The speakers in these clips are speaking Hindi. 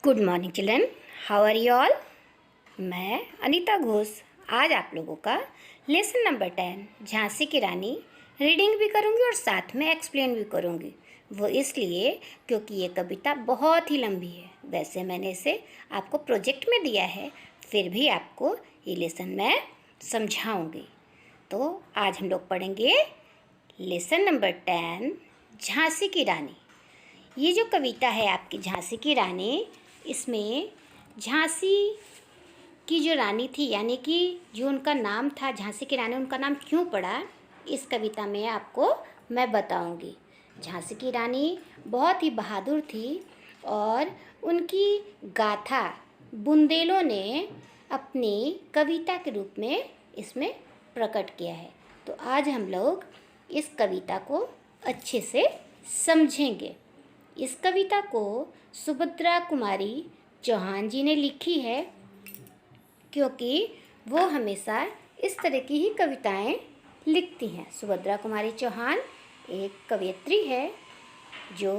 Good morning children, how are you all. मैं अनीता घोष आज आप लोगों का लेसन नंबर 10 झांसी की रानी रीडिंग भी करूंगी और साथ में एक्सप्लेन भी करूंगी। वो इसलिए क्योंकि ये कविता बहुत ही लंबी है। वैसे मैंने इसे आपको प्रोजेक्ट में दिया है, फिर भी आपको ये लेसन मैं समझाऊंगी। तो आज हम लोग पढ़ेंगे लेसन नंबर 10 झांसी की रानी। ये जो कविता है आपकी झांसी की रानी, इसमें झांसी की जो रानी थी, यानी कि जो उनका नाम था झांसी की रानी, उनका नाम क्यों पड़ा, इस कविता में आपको मैं बताऊंगी। झांसी की रानी बहुत ही बहादुर थी और उनकी गाथा बुंदेलों ने अपनी कविता के रूप में इसमें प्रकट किया है। तो आज हम लोग इस कविता को अच्छे से समझेंगे। इस कविता को सुभद्रा कुमारी चौहान जी ने लिखी है, क्योंकि वो हमेशा इस तरह की ही कविताएं लिखती हैं। सुभद्रा कुमारी चौहान एक कवयित्री है जो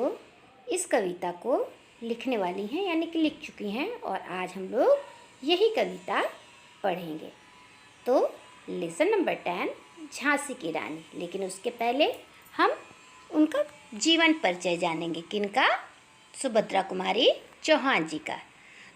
इस कविता को लिखने वाली हैं, यानी कि लिख चुकी हैं, और आज हम लोग यही कविता पढ़ेंगे। तो लेसन नंबर 10 झांसी की रानी। लेकिन उसके पहले हम उनका जीवन परिचय जानेंगे। किनका? सुभद्रा कुमारी चौहान जी का।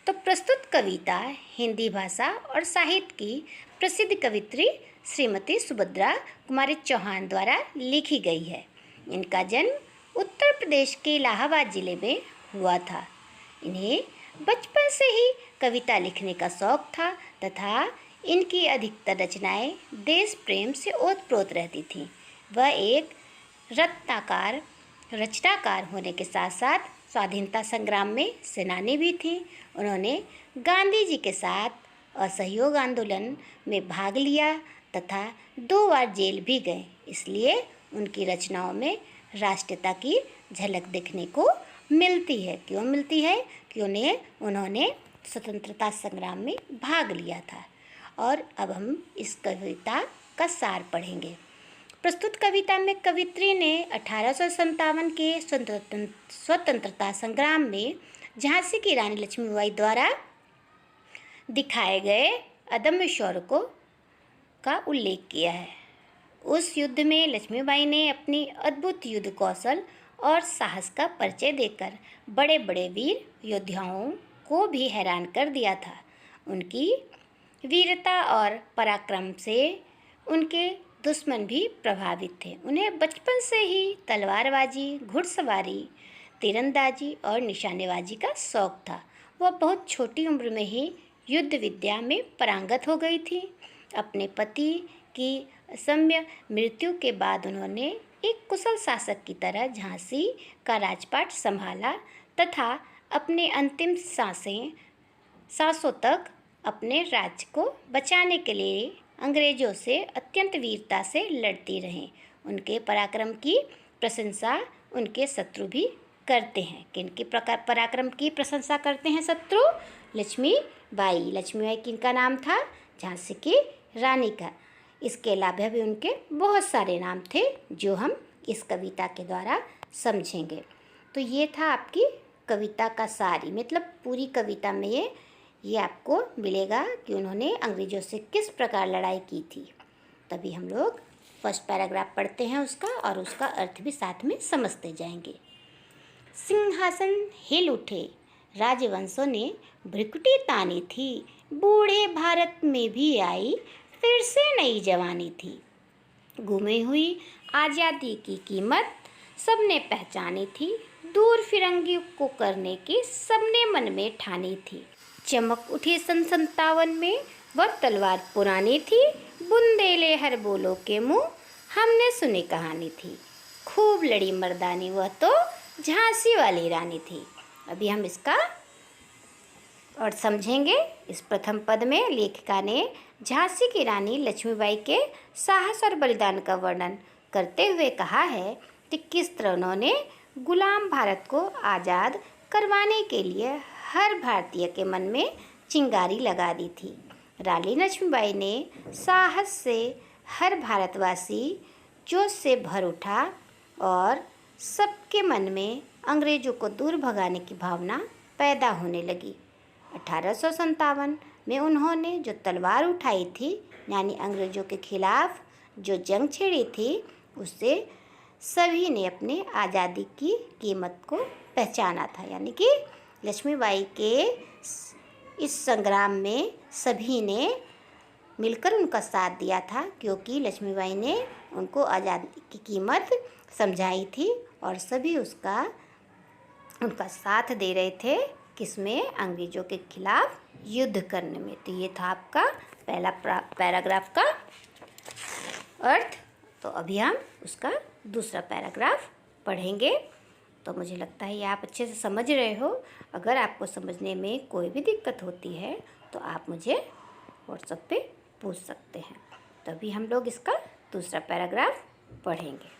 तो प्रस्तुत कविता हिंदी भाषा और साहित्य की प्रसिद्ध कवित्री श्रीमती सुभद्रा कुमारी चौहान द्वारा लिखी गई है। इनका जन्म उत्तर प्रदेश के इलाहाबाद जिले में हुआ था। इन्हें बचपन से ही कविता लिखने का शौक था तथा इनकी अधिकतर रचनाएं देश प्रेम से ओतप्रोत रहती थीं। वह एक रचनाकार होने के साथ साथ स्वाधीनता संग्राम में सेनानी भी थी। उन्होंने गांधी जी के साथ असहयोग आंदोलन में भाग लिया तथा 2 बार जेल भी गए। इसलिए उनकी रचनाओं में राष्ट्रीयता की झलक देखने को मिलती है। क्यों मिलती है? क्योंकि उन्होंने स्वतंत्रता संग्राम में भाग लिया था। और अब हम इस कविता का सार पढ़ेंगे। प्रस्तुत कविता में कवित्री ने 1857 के स्वतंत्रता संग्राम में झांसी की रानी लक्ष्मीबाई द्वारा दिखाए गए अदम्य शौर्य का उल्लेख किया है। उस युद्ध में लक्ष्मीबाई ने अपनी अद्भुत युद्ध कौशल और साहस का परिचय देकर बड़े बड़े वीर योद्धाओं को भी हैरान कर दिया था। उनकी वीरता और पराक्रम से उनके दुश्मन भी प्रभावित थे। उन्हें बचपन से ही तलवारबाजी, घुड़सवारी, तीरंदाजी और निशानेबाजी का शौक था। वह बहुत छोटी उम्र में ही युद्ध विद्या में पारंगत हो गई थी। अपने पति की असम्य मृत्यु के बाद उन्होंने एक कुशल शासक की तरह झांसी का राजपाट संभाला तथा अपने अंतिम सांसों तक अपने राज्य को बचाने के लिए अंग्रेज़ों से अत्यंत वीरता से लड़ती रहें। उनके पराक्रम की प्रशंसा उनके शत्रु भी करते हैं। किनके पराक्रम की प्रशंसा करते हैं शत्रु? लक्ष्मीबाई। लक्ष्मीबाई किनका नाम था? झांसी की रानी का। इसके अलावा भी उनके बहुत सारे नाम थे जो हम इस कविता के द्वारा समझेंगे। तो ये था आपकी कविता का सारी, मतलब पूरी कविता में ये आपको मिलेगा कि उन्होंने अंग्रेज़ों से किस प्रकार लड़ाई की थी। तभी हम लोग फर्स्ट पैराग्राफ पढ़ते हैं उसका, और उसका अर्थ भी साथ में समझते जाएंगे। सिंहासन हिल उठे, राजवंशों ने भ्रिकुटी तानी थी, बूढ़े भारत में भी आई फिर से नई जवानी थी। गुमी हुई आज़ादी की कीमत सबने पहचानी थी, दूर फिरंगी को करने की सबने मन में ठानी थी। चमक उठी सन 57 में वह तलवार पुरानी थी, बुंदेले हर बोलो के मुँह हमने सुनी कहानी थी। खूब लड़ी मर्दानी वह तो झांसी वाली रानी थी। अभी हम इसका और समझेंगे। इस प्रथम पद में लेखिका ने झांसी की रानी लक्ष्मीबाई के साहस और बलिदान का वर्णन करते हुए कहा है कि किस तरह उन्होंने गुलाम भारत को आज़ाद करवाने के लिए हर भारतीय के मन में चिंगारी लगा दी थी। रानी लक्ष्मीबाई ने साहस से हर भारतवासी जोश से भर उठा और सबके मन में अंग्रेज़ों को दूर भगाने की भावना पैदा होने लगी। 1857 में उन्होंने जो तलवार उठाई थी, यानी अंग्रेज़ों के खिलाफ जो जंग छेड़ी थी, उससे सभी ने अपने आज़ादी की कीमत को पहचाना था। यानी कि लक्ष्मीबाई के इस संग्राम में सभी ने मिलकर उनका साथ दिया था, क्योंकि लक्ष्मीबाई ने उनको आज़ादी की कीमत समझाई थी और सभी उनका साथ दे रहे थे, किसमें? अंग्रेज़ों के खिलाफ युद्ध करने में। तो ये था आपका पहला पैराग्राफ का अर्थ। तो अभी हम उसका दूसरा पैराग्राफ पढ़ेंगे। तो मुझे लगता है ये आप अच्छे से समझ रहे हो। अगर आपको समझने में कोई भी दिक्कत होती है तो आप मुझे व्हाट्सएप पे पूछ सकते हैं। तभी हम लोग इसका दूसरा पैराग्राफ पढ़ेंगे।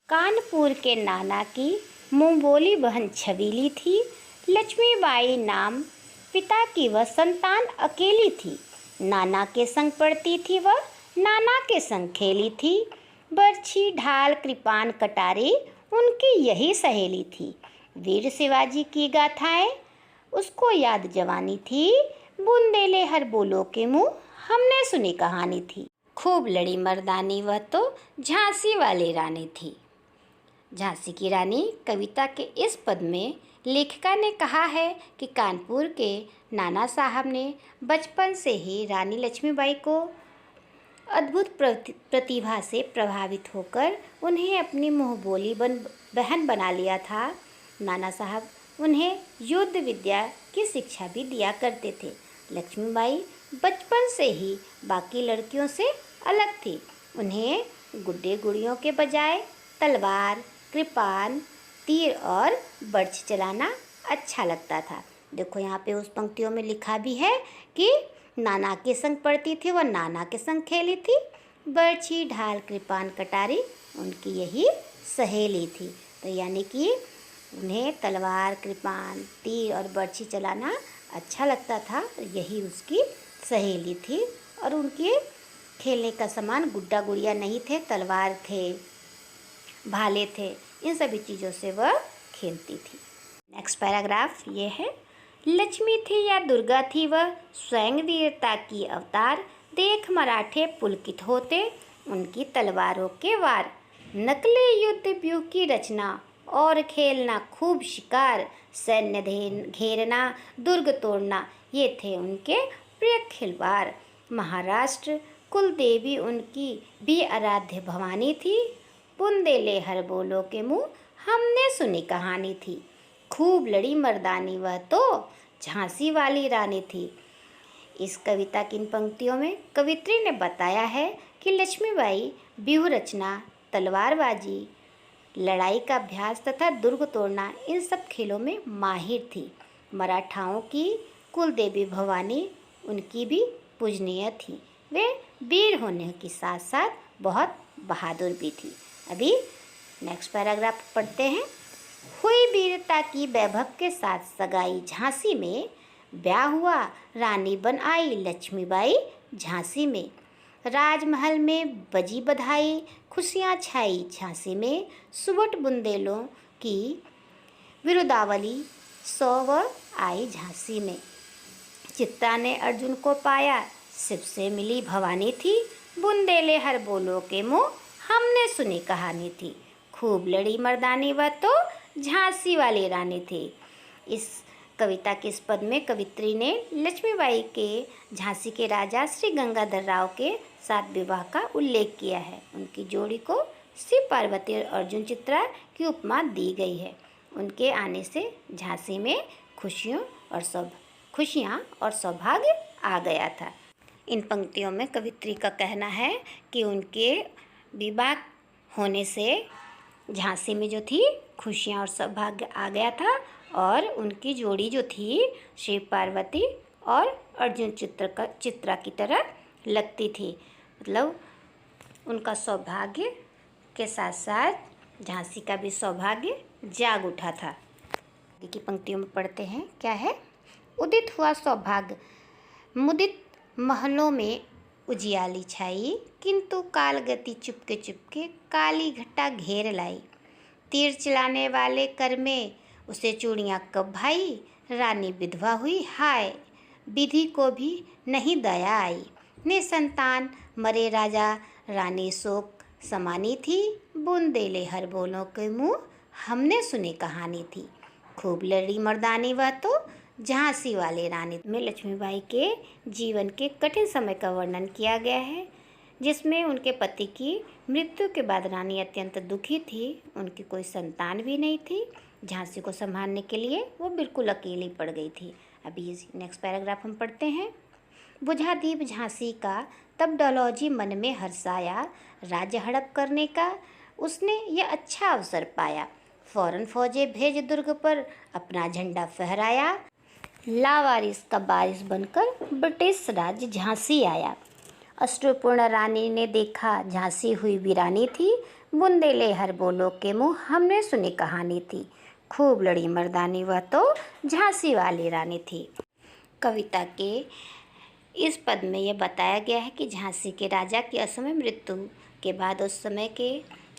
कानपुर के नाना की मुँह बोली बहन छबीली थी। लक्ष्मीबाई नाम पिता की वह संतान अकेली थी। नाना के संग पढ़ती थी वह, नाना के संग खेली थी। बरछी ढाल कृपान कटारी उनकी यही सहेली थी। वीर शिवाजी की गाथाएं उसको याद जवानी थी। बुंदेले हर बोलो के मुँह हमने सुनी कहानी थी। खूब लड़ी मर्दानी वह तो झांसी वाली रानी थी। झांसी की रानी कविता के इस पद में लेखिका ने कहा है कि कानपुर के नाना साहब ने बचपन से ही रानी लक्ष्मीबाई को अद्भुत प्रतिभा से प्रभावित होकर उन्हें अपनी मुँहबोली बहन बना लिया था। नाना साहब उन्हें युद्ध विद्या की शिक्षा भी दिया करते थे। लक्ष्मीबाई बचपन से ही बाकी लड़कियों से अलग थी। उन्हें गुड्डे गुड़ियों के बजाय तलवार, कृपान, तीर और बर्छ चलाना अच्छा लगता था। देखो यहाँ पे उस पंक्तियों में लिखा भी है कि नाना के संग पढ़ती थी, वह नाना के संग खेली थी। बर्छी ढाल कृपान कटारी उनकी यही सहेली थी। तो यानी कि उन्हें तलवार, कृपान, तीर और बर्छी चलाना अच्छा लगता था। यही उसकी सहेली थी। और उनके खेलने का सामान गुड्डा गुड़िया नहीं थे, तलवार थे, भाले थे, इन सभी चीज़ों से वह खेलती थी। नेक्स्ट पैराग्राफ ये है। लक्ष्मी थी या दुर्गा थी वह, स्वयं वीरता की अवतार। देख मराठे पुलकित होते उनकी तलवारों के वार। नकली युद्ध व्यूह की रचना और खेलना खूब शिकार। सैन्य घेरना, दुर्ग तोड़ना, ये थे उनके प्रिय खिलवाड़। महाराष्ट्र कुल देवी उनकी भी आराध्य भवानी थी। बुंदेले हर बोलो के मुँह हमने सुनी कहानी थी। खूब लड़ी मर्दानी वह तो झांसी वाली रानी थी। इस कविता की इन पंक्तियों में कवित्री ने बताया है कि लक्ष्मीबाई व्यूह रचना, तलवारबाजी, लड़ाई का अभ्यास तथा दुर्ग तोड़ना, इन सब खेलों में माहिर थी। मराठाओं की कुल देवी भवानी उनकी भी पूजनीय थी। वे वीर होने के साथ साथ बहुत बहादुर भी थी। अभी नेक्स्ट पैराग्राफ पढ़ते हैं। हुई वीरता की वैभव के साथ सगाई झांसी में। ब्याह हुआ रानी बन आई लक्ष्मीबाई झांसी में। राजमहल में बजी बधाई, खुशियाँ छाई झांसी में। सुबट बुंदेलों की विरुदावली सौव आई झांसी में। चित्रा ने अर्जुन को पाया, शिव से मिली भवानी थी। बुंदेले हर बोलो के मुँह हमने सुनी कहानी थी। खूब लड़ी मर्दानी वह तो झांसी वाली रानी थी। इस कविता के इस पद में कवित्री ने लक्ष्मीबाई के झांसी के राजा श्री गंगाधर राव के साथ विवाह का उल्लेख किया है। उनकी जोड़ी को शिव पार्वती और अर्जुन चित्रा की उपमा दी गई है। उनके आने से झांसी में खुशियाँ और सौभाग्य आ गया था। इन पंक्तियों में कवित्री का कहना है कि उनके विवाह होने से झांसी में जो थी खुशियाँ और सौभाग्य आ गया था और उनकी जोड़ी जो थी शिव पार्वती और अर्जुन चित्रा की तरह लगती थी। मतलब उनका सौभाग्य के साथ साथ झांसी का भी सौभाग्य जाग उठा था। आगे की पंक्तियों में पढ़ते हैं क्या है। उदित हुआ सौभाग्य मुदित महलों में उजियाली छाई, किंतु कालगति चुपके चुपके काली घटा घेर लाई। तीर चलाने वाले कर में उसे चूड़ियाँ कब भाई, रानी विधवा हुई हाय, विधि को भी नहीं दया आई। निसंतान मरे राजा रानी शोक समानी थी, बुंदेले हर बोलों के मुँह हमने सुनी कहानी थी। खूब लड़ी मर्दानी वह तो झांसी वाली रानी में लक्ष्मीबाई के जीवन के कठिन समय का वर्णन किया गया है, जिसमें उनके पति की मृत्यु के बाद रानी अत्यंत दुखी थी। उनकी कोई संतान भी नहीं थी। झांसी को संभालने के लिए वो बिल्कुल अकेली पड़ गई थी। अभी नेक्स्ट पैराग्राफ हम पढ़ते हैं। बुझा दीप झांसी का तब डलहौजी मन में हर्षाया, राज्य हड़प करने का उसने यह अच्छा अवसर पाया। फौरन फौजें भेज दुर्ग पर अपना झंडा फहराया। लावारिस का बारिश बनकर ब्रिटिश राज्य झांसी आया। अश्रुपूर्ण रानी ने देखा झांसी हुई वीरानी थी, बुंदेले हर बोलो के मुँह हमने सुनी कहानी थी। खूब लड़ी मर्दानी वह तो झांसी वाली रानी थी। कविता के इस पद में यह बताया गया है कि झांसी के राजा की असमय मृत्यु के बाद उस समय के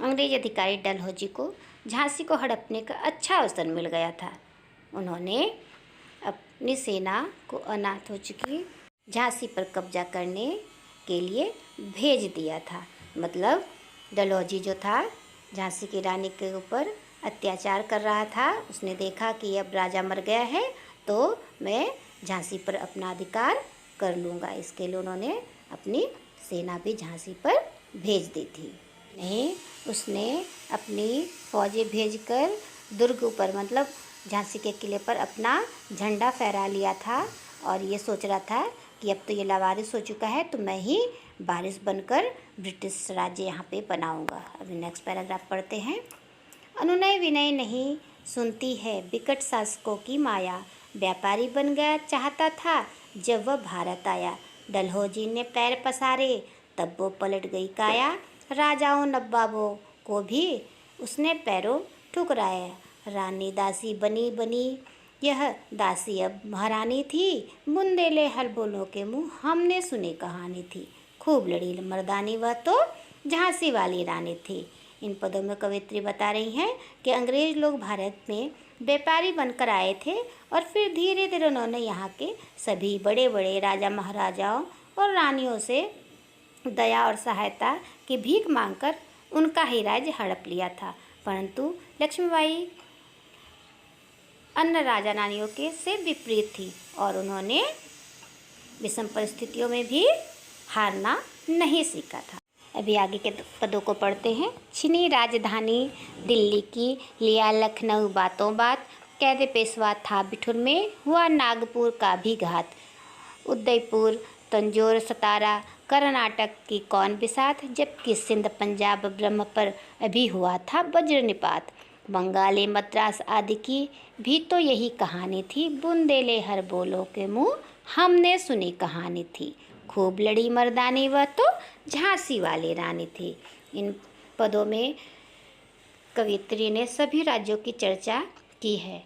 अंग्रेज अधिकारी डलहौजी को झांसी को हड़पने का अच्छा अवसर मिल गया था। उन्होंने अपनी सेना को अनाथ हो चुकी झांसी पर कब्जा करने के लिए भेज दिया था। मतलब डलहौजी जो था झांसी की रानी के ऊपर अत्याचार कर रहा था। उसने देखा कि अब राजा मर गया है तो मैं झांसी पर अपना अधिकार कर लूँगा। इसके लिए उन्होंने अपनी सेना भी झांसी पर भेज दी थी। नहीं, उसने अपनी फौजें भेजकर दुर्ग पर मतलब झांसी के किले पर अपना झंडा फहरा लिया था और ये सोच रहा था कि अब तो ये लावारिस हो चुका है तो मैं ही वारिस बनकर ब्रिटिश राज्य यहाँ पे बनाऊँगा। अभी नेक्स्ट पैराग्राफ पढ़ते हैं। अनुनय विनय नहीं सुनती है विकट शासकों की माया, व्यापारी बन गया चाहता था जब वह भारत आया। डलहौजी ने पैर पसारे तब वो पलट गई काया, राजाओं नवाबों को भी उसने पैरों ठुकराया। रानी दासी बनी बनी यह दासी अब महारानी थी, बुंदेले हर बोलों के मुँह हमने सुनी कहानी थी। खूब लड़ी मर्दानी वह तो झांसी वाली रानी थी। इन पदों में कवित्री बता रही हैं कि अंग्रेज लोग भारत में व्यापारी बनकर आए थे और फिर धीरे धीरे उन्होंने यहाँ के सभी बड़े बड़े राजा महाराजाओं और रानियों से दया और सहायता की भीख मांगकर उनका ही राज्य हड़प लिया था। परंतु लक्ष्मीबाई अन्य राजा रानियों के से विपरीत थी और उन्होंने विषम परिस्थितियों में भी हारना नहीं सीखा था। अभी आगे के पदों को पढ़ते हैं। छिनी राजधानी दिल्ली की, लिया लखनऊ बातों बात, कैद पेशवा था बिठुर में, हुआ नागपुर का भी घात। उदयपुर तंजौर सतारा कर्नाटक की कौन बिसात, जबकि सिंध पंजाब ब्रह्म पर अभी हुआ था वज्र निपात। बंगाली मद्रास आदि की भी तो यही कहानी थी, बुंदेले हर बोलों के मुँह हमने सुनी कहानी थी। खूब लड़ी मर्दानी वह तो झांसी वाली रानी थी। इन पदों में कवित्री ने सभी राज्यों की चर्चा की है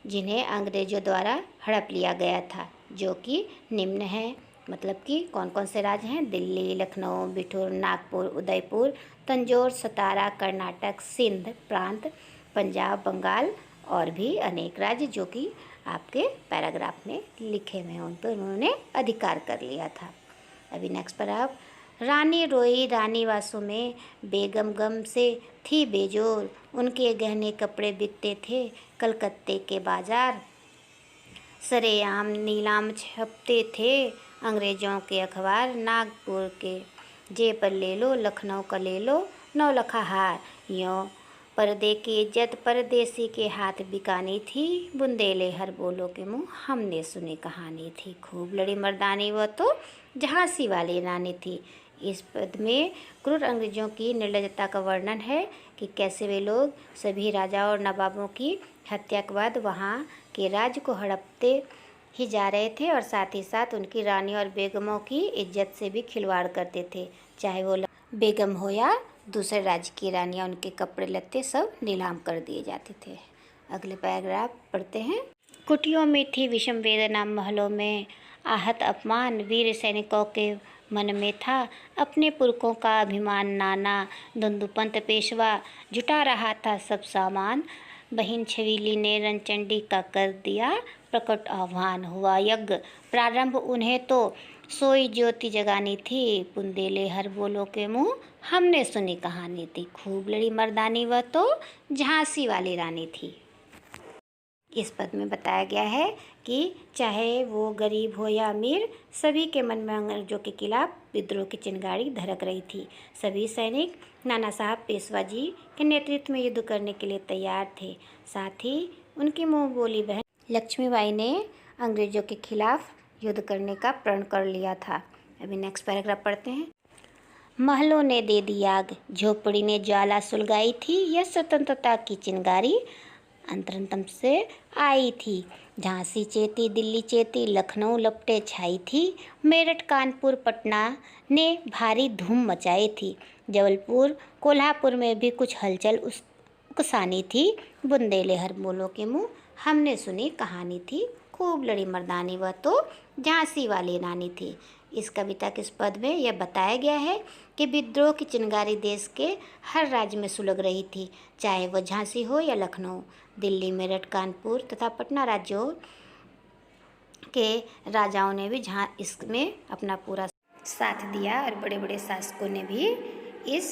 जिन्हें अंग्रेजों द्वारा हड़प लिया गया था, जो कि निम्न है। मतलब कि कौन कौन से राज्य हैं? दिल्ली, लखनऊ, बिठूर, नागपुर, उदयपुर, तंजौर, सतारा, कर्नाटक, सिंध प्रांत, पंजाब, बंगाल और भी अनेक राज्य जो कि आपके पैराग्राफ में लिखे हुए हैं, उन पर उन्होंने अधिकार कर लिया था। अभी नेक्स्ट पैराग्राफ। रानी रोई रानी वासों में, बेगम गम से थी बेजोर, उनके गहने कपड़े बिकते थे कलकत्ते के बाजार। सरेआम नीलाम छपते थे अंग्रेज़ों के अखबार, नागपुर के जे पर ले लो, लखनऊ का ले लो, नौलखा हार। यों पर्दे की इज्जत परदेसी के हाथ बिकानी थी, बुंदेले हर बोलो के मुँह हमने सुनी कहानी थी। खूब लड़ी मर्दानी वह तो झांसी वाली रानी थी। इस पद में क्रूर अंग्रेजों की निर्लजता का वर्णन है कि कैसे वे लोग सभी राजाओं और नवाबों की हत्या के बाद वहाँ के राज्य को हड़पते ही जा रहे थे और साथ ही साथ उनकी रानी और बेगमों की इज्जत से भी खिलवाड़ करते थे, चाहे वो बेगम हो या दूसरे राज्य की रानियाँ। उनके कपड़े लत्ते सब नीलाम कर दिए जाते थे। अगले पैराग्राफ पढ़ते हैं। कुटियों में थी विषम वेदना, महलों में आहत अपमान, वीर सैनिकों के मन में था अपने पुरखों का अभिमान। नाना धुंधुपंत पेशवा जुटा रहा था सब सामान, बहिन छवीली ने रणचंडी का कर दिया प्रकट आह्वान हुआ यज्ञ प्रारंभ। उन्हें तो सोई ज्योति जगानी थी, बुंदेले हर बोलो के मुँह हमने सुनी कहानी थी। खूब लड़ी मर्दानी वह तो झांसी वाली रानी थी। इस पद में बताया गया है कि चाहे वो गरीब हो या अमीर, सभी के मन में अंग्रेजों के खिलाफ विद्रोह की चिंगारी धड़क रही थी। सभी सैनिक नाना साहब पेशवा जी के नेतृत्व में युद्ध करने के लिए तैयार थे। साथ ही उनकी मुँह बोली बहन लक्ष्मीबाई ने अंग्रेजों के खिलाफ युद्ध करने का प्रण कर लिया था। अभी नेक्स्ट पैराग्राफ पढ़ते हैं। महलों ने दे दी आग, झोपड़ी ने ज्वाला सुलगाई थी, यह स्वतंत्रता की चिंगारी अंतरतम से आई थी। झांसी चेती, दिल्ली चेती, लखनऊ लपटे छाई थी। मेरठ कानपुर पटना ने भारी धूम मचाई थी। जबलपुर कोल्हापुर में भी कुछ हलचल उकसानी थी। बुंदेले हर बोलो के मुँह हमने सुनी कहानी थी। खूब लड़ी मर्दानी वह तो झांसी वाली रानी थी। इस कविता के इस पद में यह बताया गया है कि विद्रोह की चिंगारी देश के हर राज्य में सुलग रही थी, चाहे वह झांसी हो या लखनऊ। दिल्ली, मेरठ, कानपुर तथा पटना राज्यों के राजाओं ने भी इसमें अपना पूरा साथ दिया और बड़े बड़े शासकों ने भी इस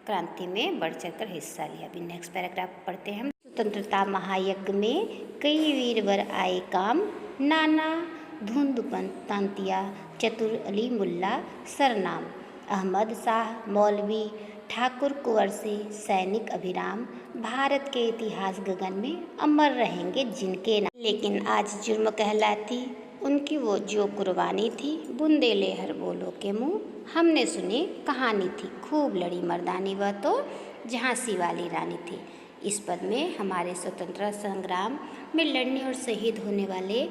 क्रांति में बढ़ चढ़कर हिस्सा लिया। अभी नेक्स्ट पैराग्राफ पढ़ते हैं हम। स्वतंत्रता महायज्ञ में कई वीरवर आए काम, नाना धुंधपन तांतिया चतुर अली मुल्ला सरनाम। अहमद शाह मौलवी ठाकुर कुंवर से सैनिक अभिराम, भारत के इतिहास गगन में अमर रहेंगे जिनके नाम। लेकिन आज जुर्म कहलाती उनकी वो जो कुर्बानी थी। बुंदेले हर बोलो के मुँह हमने सुनी कहानी थी। खूब लड़ी मर्दानी वह तो झांसी वाली रानी थी। इस पद में हमारे स्वतंत्रता संग्राम में लड़ने और शहीद होने वाले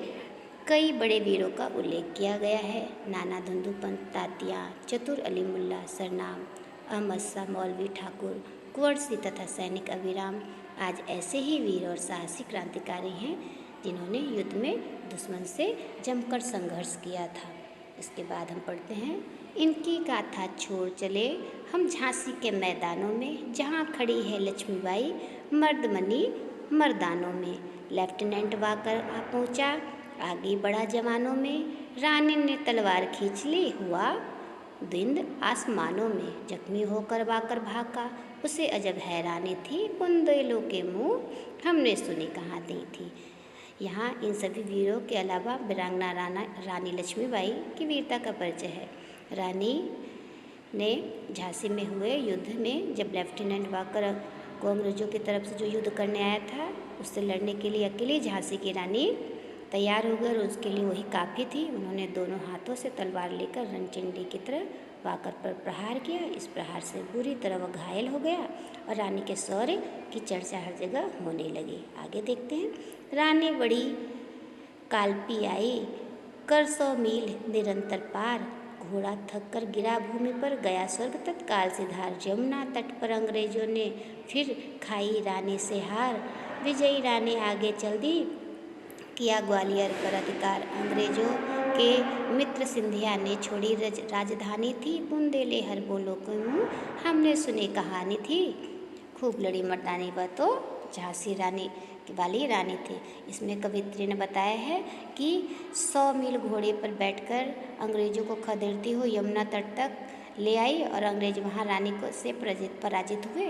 कई बड़े वीरों का उल्लेख किया गया है। नाना धुंधुपंत तात्या, चतुर अली मुल्ला सरनाम, अहमद शाह मौलवी ठाकुर कुंवर सिंह तथा सैनिक अभिराम आज ऐसे ही वीर और साहसी क्रांतिकारी हैं जिन्होंने युद्ध में दुश्मन से जमकर संघर्ष किया था। इसके बाद हम पढ़ते हैं। इनकी गाथा छोड़ चले हम झांसी के मैदानों में, जहाँ खड़ी है लक्ष्मीबाई मर्दमनी मर्दानों में। लेफ्टिनेंट वाकर आ पहुँचा आगे बढ़ा जवानों में, रानी ने तलवार खींच ली हुआ दिंद आसमानों में। जख्मी होकर वाकर भागा उसे अजब हैरानी थी, बुंदेलों के मुँह हमने सुनी कहानी थी। यहाँ इन सभी वीरों के अलावा वीरांगना रानी लक्ष्मीबाई की वीरता का परिचय है। रानी ने झांसी में हुए युद्ध में जब लेफ्टिनेंट वाकर को अंग्रेजों की तरफ से जो युद्ध करने आया था उससे लड़ने के लिए अकेली झांसी की रानी तैयार हो गई और उसके लिए वही काफ़ी थी। उन्होंने दोनों हाथों से तलवार लेकर रणचंडी की तरह वाकर पर प्रहार किया। इस प्रहार से बुरी तरह वह घायल हो गया और रानी के शौर्य की चर्चा हर जगह होने लगी। आगे देखते हैं। रानी बड़ी कालपी आई कर 100 मील निरंतर पार, घोड़ा थक कर गिरा भूमि पर, गया स्वर्ग तत्काल से धार। यमुना तट पर अंग्रेजों ने फिर खाई रानी से हार, विजयी रानी आगे चल दी किया ग्वालियर पर अधिकार। अंग्रेजों के मित्र सिंधिया ने छोड़ी राजधानी थी, बुंदेले हर बोलो को मुँह हमने सुनी कहानी थी। खूब लड़ी मर्दानी वह तो झांसी रानी वाली रानी थी। इसमें कवित्री ने बताया है कि 100 मील घोड़े पर बैठकर अंग्रेजों को खदेड़ती हुई यमुना तट तक ले आई और अंग्रेज वहाँ रानी को से पराजित हुए,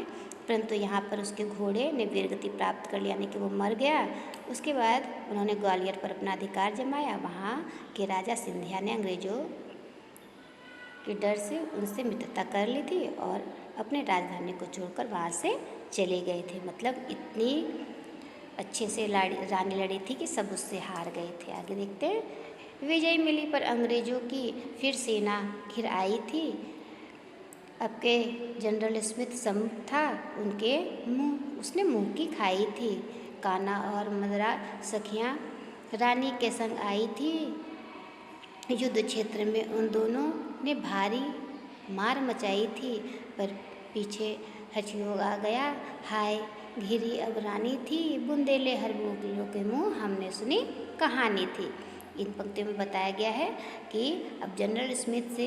परंतु यहाँ पर उसके घोड़े ने वीरगति प्राप्त कर लिया, यानी कि वो मर गया। उसके बाद उन्होंने ग्वालियर पर अपना अधिकार जमाया। वहाँ के राजा सिंधिया ने अंग्रेजों के डर से उनसे मित्रता कर ली थी और अपने राजधानी को छोड़कर वहाँ से चले गए थे। मतलब इतनी अच्छे से रानी लड़ी थी कि सब उससे हार गए थे। आगे देखते हैं। विजय मिली पर अंग्रेजों की फिर सेना घिर आई थी। अब के जनरल स्मिथ सम्मुख था, उनके उसने मुँह की खाई थी। कान्हा और मदरा सखियाँ रानी के संग आई थी। युद्ध क्षेत्र में उन दोनों ने भारी मार मचाई थी, पर पीछे हठयोग आ गया। हाय घिरी अब रानी थी, बुंदेले हर बोलो के मुँह हमने सुनी कहानी थी। इन पंक्तियों में बताया गया है कि अब जनरल स्मिथ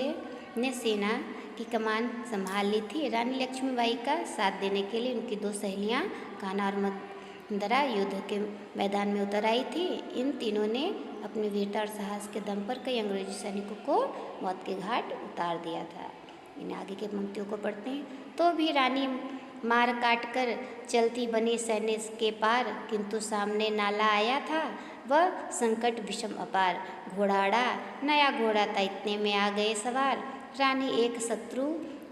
ने सेना की कमान संभाल ली थी। रानी लक्ष्मीबाई का साथ देने के लिए उनकी 2 सहेलियाँ कान्हा और वसुंधरा युद्ध के मैदान में उतर आई थी। इन तीनों ने अपनी वीरता और साहस के दम पर कई अंग्रेजी सैनिकों को मौत के घाट उतार दिया था। इन आगे के पंक्तियों को पढ़ते हैं। तो भी रानी मार काट कर चलती बनी सैन्य के पार, किंतु सामने नाला आया था वह संकट विषम अपार। घोड़ाड़ा नया घोड़ा था, इतने में आ गए सवार। रानी एक शत्रु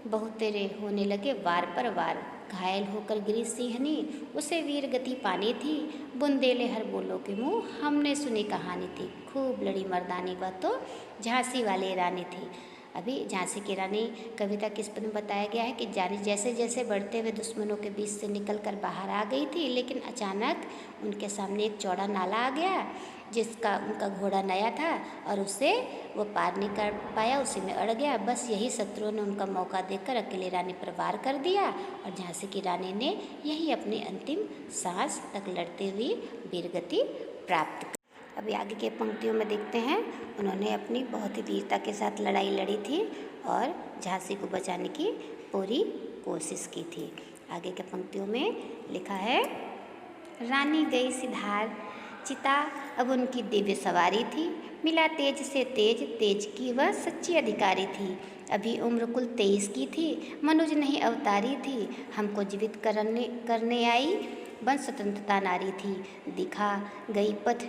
बहुत तेरे होने लगे वार पर वार। घायल होकर गिरी सिंहनी, उसे वीर गति पानी थी। बुंदेले हर बोलो के मुँह, हमने सुनी कहानी थी। खूब लड़ी मर्दानी, वह तो झांसी वाली रानी थी। अभी झांसी की रानी कविता किस पद में बताया गया है कि जानी जैसे जैसे बढ़ते हुए दुश्मनों के बीच से निकलकर बाहर आ गई थी, लेकिन अचानक उनके सामने एक चौड़ा नाला आ गया जिसका उनका घोड़ा नया था और उसे वो पार नहीं कर पाया, उसी में अड़ गया। बस यही शत्रुओं ने उनका मौका देकर अकेले रानी पर वार कर दिया और झांसी की रानी ने यही अपनी अंतिम सांस तक लड़ते हुए वीरगति प्राप्त। अभी आगे के पंक्तियों में देखते हैं, उन्होंने अपनी बहुत ही वीरता के साथ लड़ाई लड़ी थी और झांसी को बचाने की पूरी कोशिश की थी। आगे के पंक्तियों में लिखा है, रानी गई सिधार चिता, अब उनकी दिव्य सवारी थी। मिला तेज से तेज, तेज की वह सच्ची अधिकारी थी। अभी उम्र कुल 23 की थी, मनुज नहीं अवतारी थी। हमको जीवित करने आई बन स्वतंत्रता नारी थी। दिखा गई पथ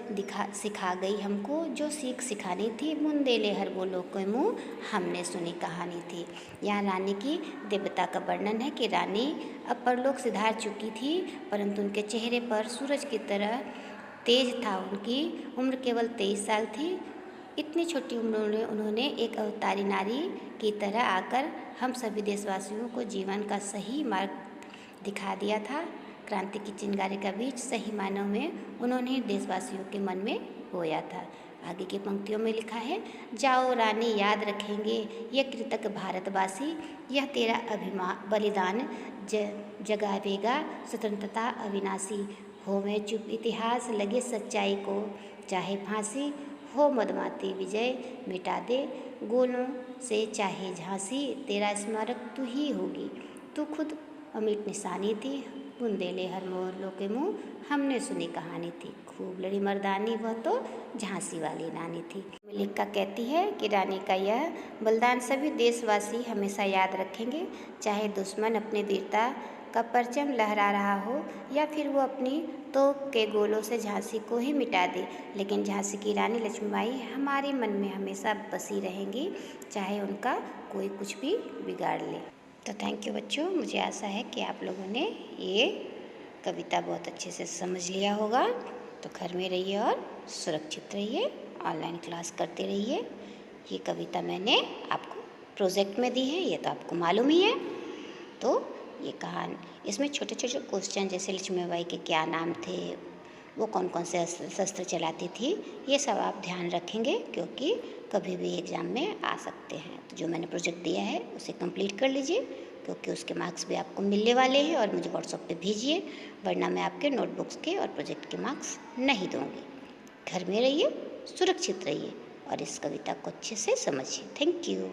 सिखा गई हमको, जो सीख सिखानी थी। बुंदेले हर बोलो के मुँह, हमने सुनी कहानी थी। यहाँ रानी की दिव्यता का वर्णन है कि रानी अब परलोक सिधार चुकी थी, परंतु उनके चेहरे पर सूरज की तरह तेज था। उनकी उम्र केवल 23 साल थी। इतनी छोटी उम्र में उन्होंने एक अवतारी नारी की तरह आकर हम सभी देशवासियों को जीवन का सही मार्ग दिखा दिया था। क्रांति की चिंगारी का बीज सही मानव में उन्होंने देशवासियों के मन में बोया था। आगे की पंक्तियों में लिखा है, जाओ रानी याद रखेंगे ये कृतज्ञ भारतवासी, यह तेरा बलिदान जगावेगा स्वतंत्रता अविनाशी। हो में चुप इतिहास लगे सच्चाई को, चाहे फांसी हो मदमाती विजय मिटा दे गोलों से चाहे झांसी। तेरा स्मारक तू ही होगी, तू खुद अमिट निशानी थी। बुंदेले हर मोहल्लों के मुँह, हमने सुनी कहानी थी। खूब लड़ी मर्दानी, वह तो झांसी वाली रानी थी। मलिका कहती है कि रानी का यह बलिदान सभी देशवासी हमेशा याद रखेंगे, चाहे दुश्मन अपनी वीरता का परचम लहरा रहा हो या फिर वो अपनी तोप के गोलों से झांसी को ही मिटा दे, लेकिन झांसी की रानी लक्ष्मीबाई हमारे मन में हमेशा बसी रहेंगी, चाहे उनका कोई कुछ भी बिगाड़ ले। तो थैंक यू बच्चों, मुझे आशा है कि आप लोगों ने ये कविता बहुत अच्छे से समझ लिया होगा। तो घर में रहिए और सुरक्षित रहिए, ऑनलाइन क्लास करते रहिए। ये कविता मैंने आपको प्रोजेक्ट में दी है, ये तो आपको मालूम ही है। तो ये कहानी, इसमें छोटे छोटे क्वेश्चन जैसे लक्ष्मीबाई के क्या नाम थे, वो कौन कौन से शस्त्र चलाती थी, ये सब आप ध्यान रखेंगे क्योंकि कभी भी एग्ज़ाम में आ सकते हैं। तो जो मैंने प्रोजेक्ट दिया है उसे कंप्लीट कर लीजिए क्योंकि उसके मार्क्स भी आपको मिलने वाले हैं और मुझे व्हाट्सएप पे भेजिए, वरना मैं आपके नोटबुक्स के और प्रोजेक्ट के मार्क्स नहीं दूँगी। घर में रहिए, सुरक्षित रहिए और इस कविता को अच्छे से समझिए। Thank you.